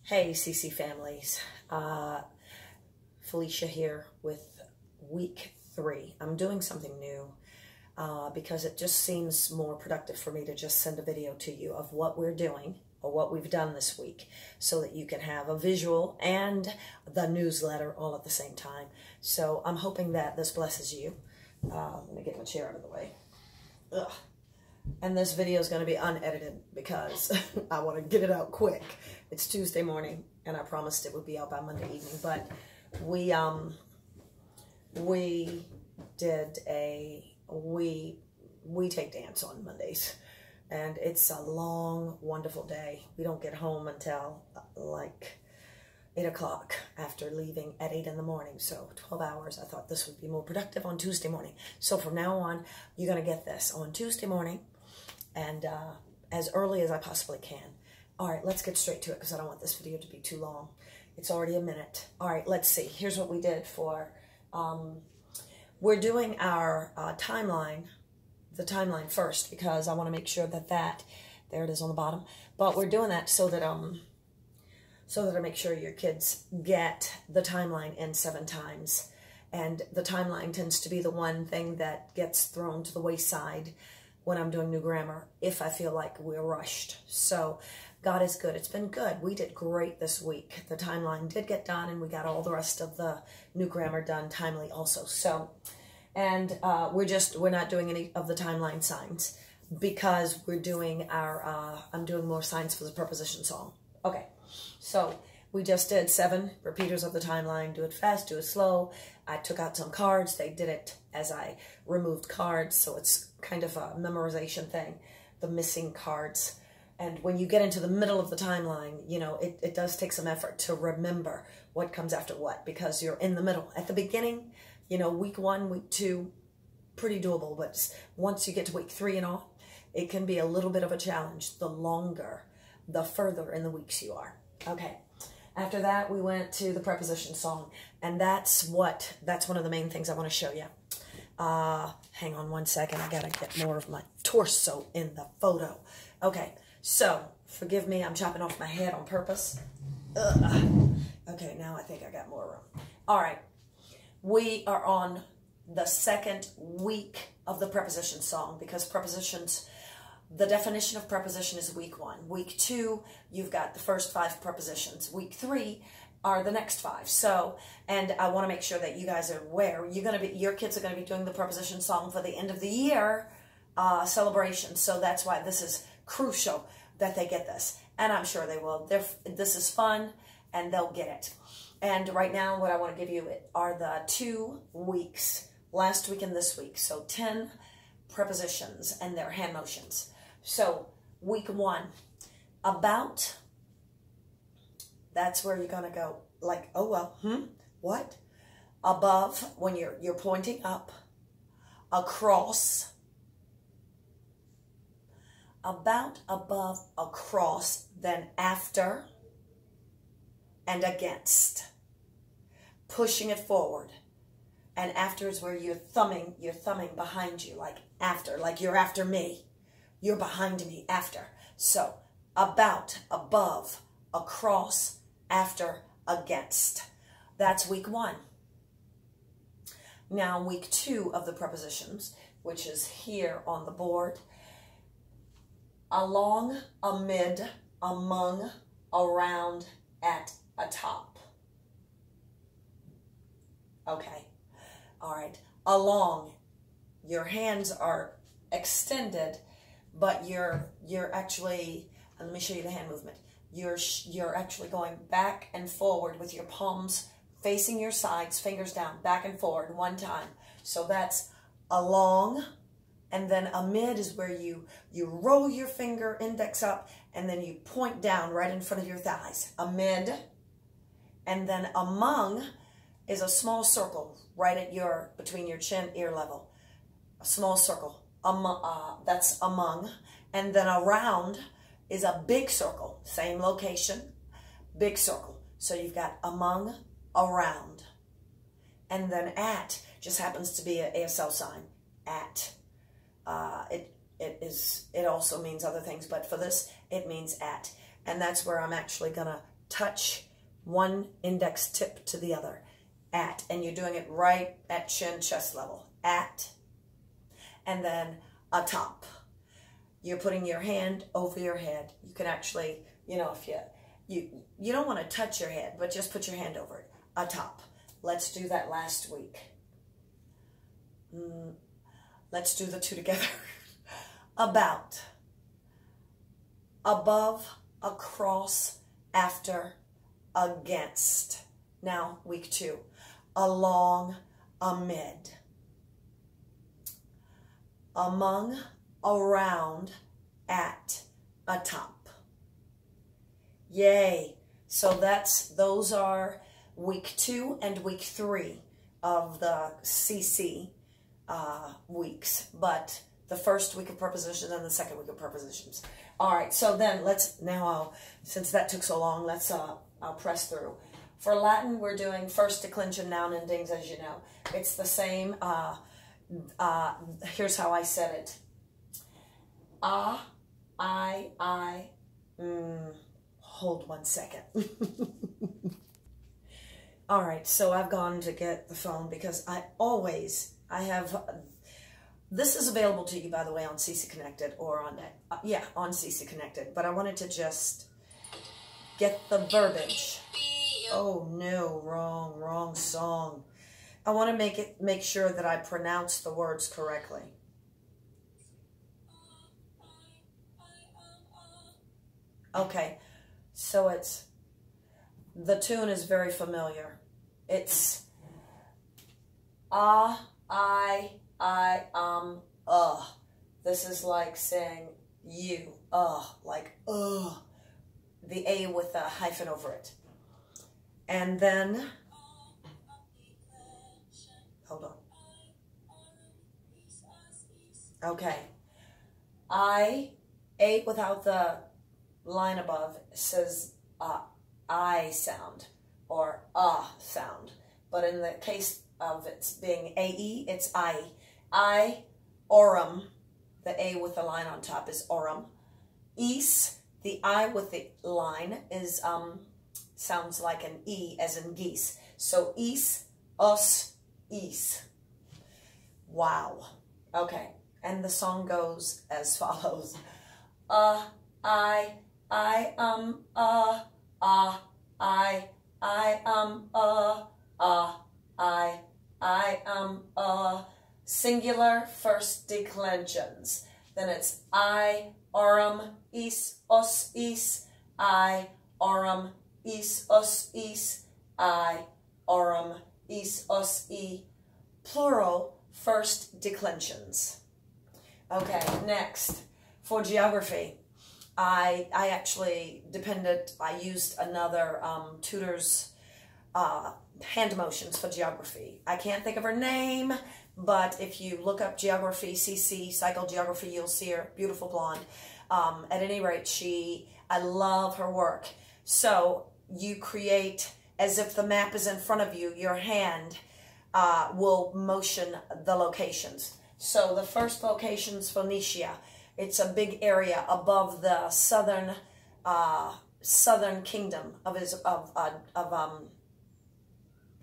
Hey, CC families. Felicia here with week 3. I'm doing something new because it just seems more productive for me to just send a video to you of what we're doing or what we've done this week so that you can have a visual and the newsletter all at the same time. So I'm hoping that this blesses you. Let me get my chair out of the way. Ugh. And this video is going to be unedited because I want to get it out quick. It's Tuesday morning, and I promised it would be out by Monday evening. But we take dance on Mondays, and it's a long, wonderful day. We don't get home until like 8 o'clock after leaving at 8 in the morning. So 12 hours. I thought this would be more productive on Tuesday morning. So from now on, you're going to get this on Tuesday morning and as early as I possibly can. All right, let's get straight to it because I don't want this video to be too long. It's already a minute. All right, let's see. Here's what we did for, we're doing our timeline, the timeline first because I want to make sure that there it is on the bottom. But we're doing that so that I make sure your kids get the timeline in 7 times. And the timeline tends to be the one thing that gets thrown to the wayside when I'm doing new grammar, if I feel like we're rushed. So God is good. It's been good. We did great this week. The timeline did get done, and we got all the rest of the new grammar done timely also. So, and we're not doing any of the timeline signs because we're doing our, I'm doing more signs for the preposition song. Okay. So we just did 7 repeaters of the timeline. Do it fast, do it slow. I took out some cards. They did it as I removed cards. So it's kind of a memorization thing, the missing cards. And when you get into the middle of the timeline, you know, it does take some effort to remember what comes after what because you're in the middle. At the beginning, you know, week 1, week 2, pretty doable. But once you get to week 3 and all, it can be a little bit of a challenge. The further in the weeks you are. Okay. After that, we went to the preposition song, and that's one of the main things I want to show you. Hang on one second. I got to get more of my torso in the photo. Okay. So, forgive me. I'm chopping off my head on purpose. Ugh. Okay. Now I think I got more room. All right. We are on the 2nd week of the preposition song because prepositions, the definition of preposition is week 1. Week 2, you've got the first 5 prepositions. Week 3 are the next 5. So, and I want to make sure that you guys are aware, your kids are going to be doing the preposition song for the end of the year celebration. So that's why this is crucial that they get this. And I'm sure they will. This is fun and they'll get it. And right now what I want to give you are the 2 weeks, last week and this week. So 10 prepositions and their hand motions. So, week 1, about, that's where you're going to go, like, oh, well, what? Above, when you're pointing up, across, about, above, across, then after, and against, pushing it forward. And after is where you're thumbing behind you, like after, like you're after me. You're behind me after. So, about, above, across, after, against. That's week 1. Now, week 2 of the prepositions, which is here on the board. Along, amid, among, around, at, atop. Okay. All right. Along. Your hands are extended, but you're actually, and let me show you the hand movement. You're actually going back and forward with your palms facing your sides, fingers down, back and forward 1 time. So that's along, and then amid is where you roll your finger index up, and then you point down right in front of your thighs. Amid, and then among is a small circle right at between your chin, ear level. A small circle. That's among, and then around is a big circle, same location, big circle. So you've got among, around, and then at just happens to be an ASL sign. At, it also means other things, but for this it means at, and that's where I'm actually gonna touch one index tip to the other. At, and you're doing it right at chin, chest level. At, and then atop. You're putting your hand over your head. You can actually, you know, if you don't want to touch your head, but just put your hand over it. Atop. Let's do that last week. Let's do the two together. About. Above, across, after, against. Now, week 2. Along, amid. Among, around, at, atop. Yay. So those are week 2 and week 3 of the CC weeks. But the first week of prepositions and the second week of prepositions. All right, so then since that took so long, let's I'll press through. For Latin, we're doing first declension noun endings, as you know. It's the same. Here's how I said it. Hold one second. All right, so I've gone to get the phone because this is available to you, by the way, on CC Connected or on CC Connected. But I wanted to just get the verbiage. Oh no, wrong song. I want to make sure that I pronounce the words correctly. Okay, so the tune is very familiar. It's This is like saying you, like the A with a hyphen over it. And then, hold on. Okay. A without the line above says I sound or sound. But in the case of it being AE, it's I, aurum, the A with the line on top is aurum. Ease, the I with the line is, sounds like an E as in geese. So ease, us, ease. Wow. Okay. And the song goes as follows. Singular first declensions. Then it's I, aurum, is, us, is, I, aurum, is, us, is, I, aurum, is, us, e. Plural first declensions. Okay, next, for geography, I actually I used another tutor's hand motions for geography. I can't think of her name, but if you look up geography, CC, psychogeography, you'll see her, beautiful blonde. At any rate, I love her work. So you create, as if the map is in front of you, your hand will motion the locations. So the first location is Phoenicia. It's a big area above the southern kingdom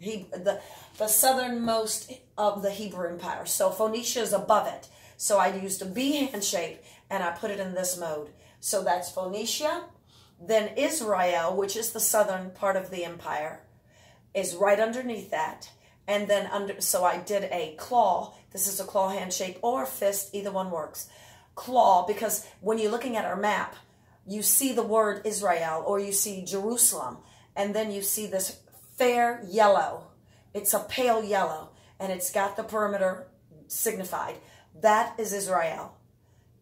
the southernmost of the Hebrew Empire. So Phoenicia is above it. So I used a B hand shape and I put it in this mode. So that's Phoenicia. Then Israel, which is the southern part of the empire, is right underneath that. And then so I did a claw. This is a claw hand shape or fist, either one works. Claw, because when you're looking at our map, you see the word Israel or you see Jerusalem, and then you see this fair yellow. It's a pale yellow, and it's got the perimeter signified. That is Israel.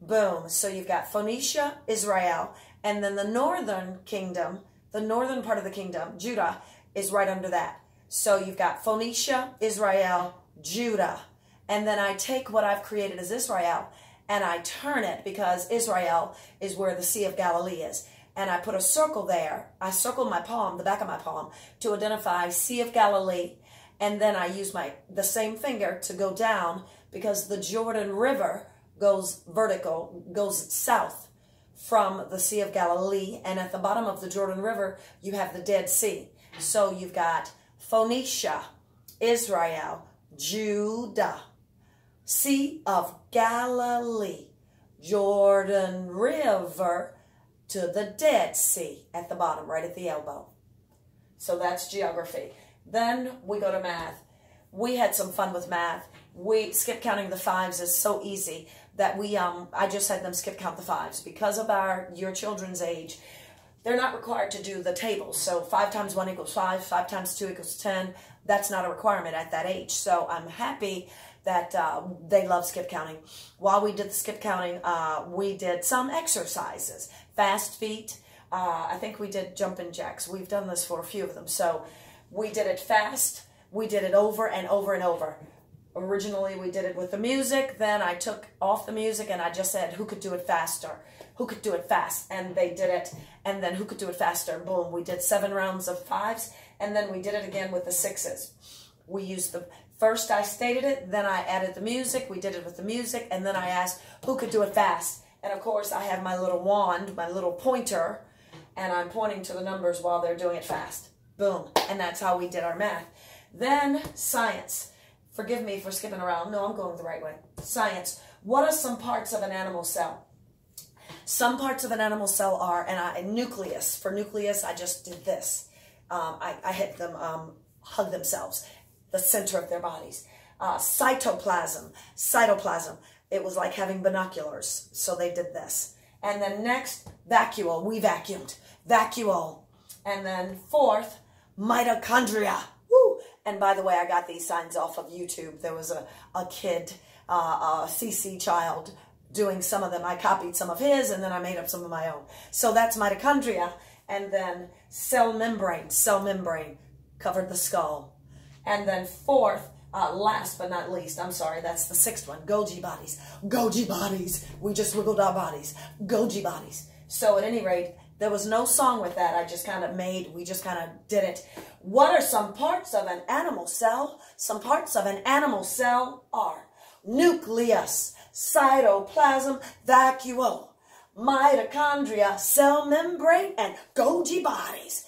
Boom. So you've got Phoenicia, Israel, and then the northern kingdom, the northern part of the kingdom, Judah, is right under that. So you've got Phoenicia, Israel, Judah. And then I take what I've created as Israel and I turn it, because Israel is where the Sea of Galilee is. And I put a circle there. I circled my palm, the back of my palm, to identify Sea of Galilee. And then I use the same finger to go down, because the Jordan River goes vertical, goes south from the Sea of Galilee, and at the bottom of the Jordan River, you have the Dead Sea. So you've got Phoenicia, Israel, Judah, Sea of Galilee, Jordan River, to the Dead Sea at the bottom, right at the elbow. So that's geography. Then we go to math. We had some fun with math. Skip counting the fives is so easy that I just had them skip count the fives. Because of your children's age, they're not required to do the tables. So 5 times 1 equals 5, 5 times 2 equals 10. That's not a requirement at that age. So I'm happy that they love skip counting. While we did the skip counting, we did some exercises. Fast feet. I think we did jumping jacks. We've done this for a few of them. So we did it fast. We did it over and over and over. Originally, we did it with the music. Then I took off the music and I just said, who could do it faster? Who could do it fast? And they did it. And then who could do it faster? Boom. We did 7 rounds of 5s. And then we did it again with the 6s. We used first I stated it, then I added the music. We did it with the music. And then I asked, who could do it fast? And of course, I have my little wand, my little pointer, and I'm pointing to the numbers while they're doing it fast. Boom. And that's how we did our math. Then science. Forgive me for skipping around. No, I'm going the right way. Science. What are some parts of an animal cell? Some parts of an animal cell are, nucleus. For nucleus, I just did this. I had them hug themselves, the center of their bodies. Cytoplasm. Cytoplasm. It was like having binoculars. So they did this. And then next, vacuole. We vacuumed. Vacuole. And then fourth, mitochondria. Woo! And by the way, I got these signs off of YouTube. There was a kid, a CC child, doing some of them. I copied some of his, and then I made up some of my own. So that's mitochondria. And then cell membrane. Cell membrane covered the skull. And then fourth, last but not least, I'm sorry, that's the 6th one, Golgi bodies. Golgi bodies. We just wiggled our bodies. Golgi bodies. So at any rate, there was no song with that. We just kind of did it. What are some parts of an animal cell? Some parts of an animal cell are nucleus, cytoplasm, vacuole, mitochondria, cell membrane, and Golgi bodies.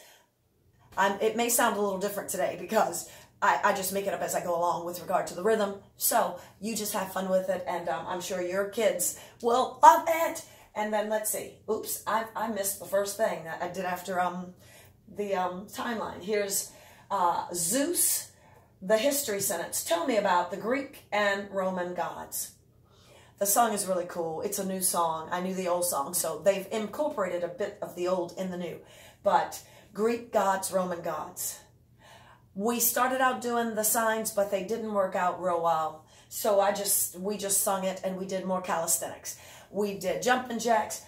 It may sound a little different today because I just make it up as I go along with regard to the rhythm. So you just have fun with it, and I'm sure your kids will love it. And then let's see. Oops, I missed the first thing that I did after the timeline. Here's Zeus, the history sentence. Tell me about the Greek and Roman gods. The song is really cool. It's a new song. I knew the old song, so they've incorporated a bit of the old in the new. But Greek gods, Roman gods. We started out doing the signs, but they didn't work out real well. So we just sung it, and we did more calisthenics. We did jumping jacks,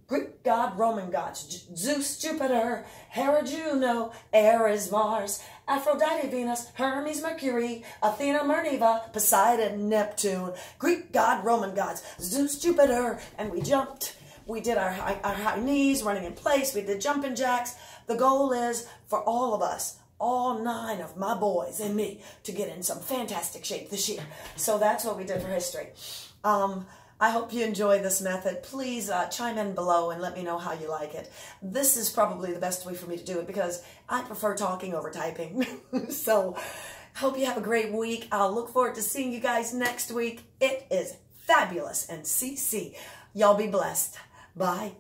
Greek god, Roman gods, Zeus, Jupiter, Hera, Juno, Ares, Mars, Aphrodite, Venus, Hermes, Mercury, Athena, Minerva, Poseidon, Neptune, Greek god, Roman gods, Zeus, Jupiter, and we jumped. We did our high knees, running in place. We did jumping jacks. The goal is for all of us, all 9 of my boys and me, to get in some fantastic shape this year. So that's what we did for history. I hope you enjoy this method. Please chime in below and let me know how you like it. This is probably the best way for me to do it because I prefer talking over typing. So hope you have a great week. I'll look forward to seeing you guys next week. It is fabulous and CC. Y'all be blessed. Bye.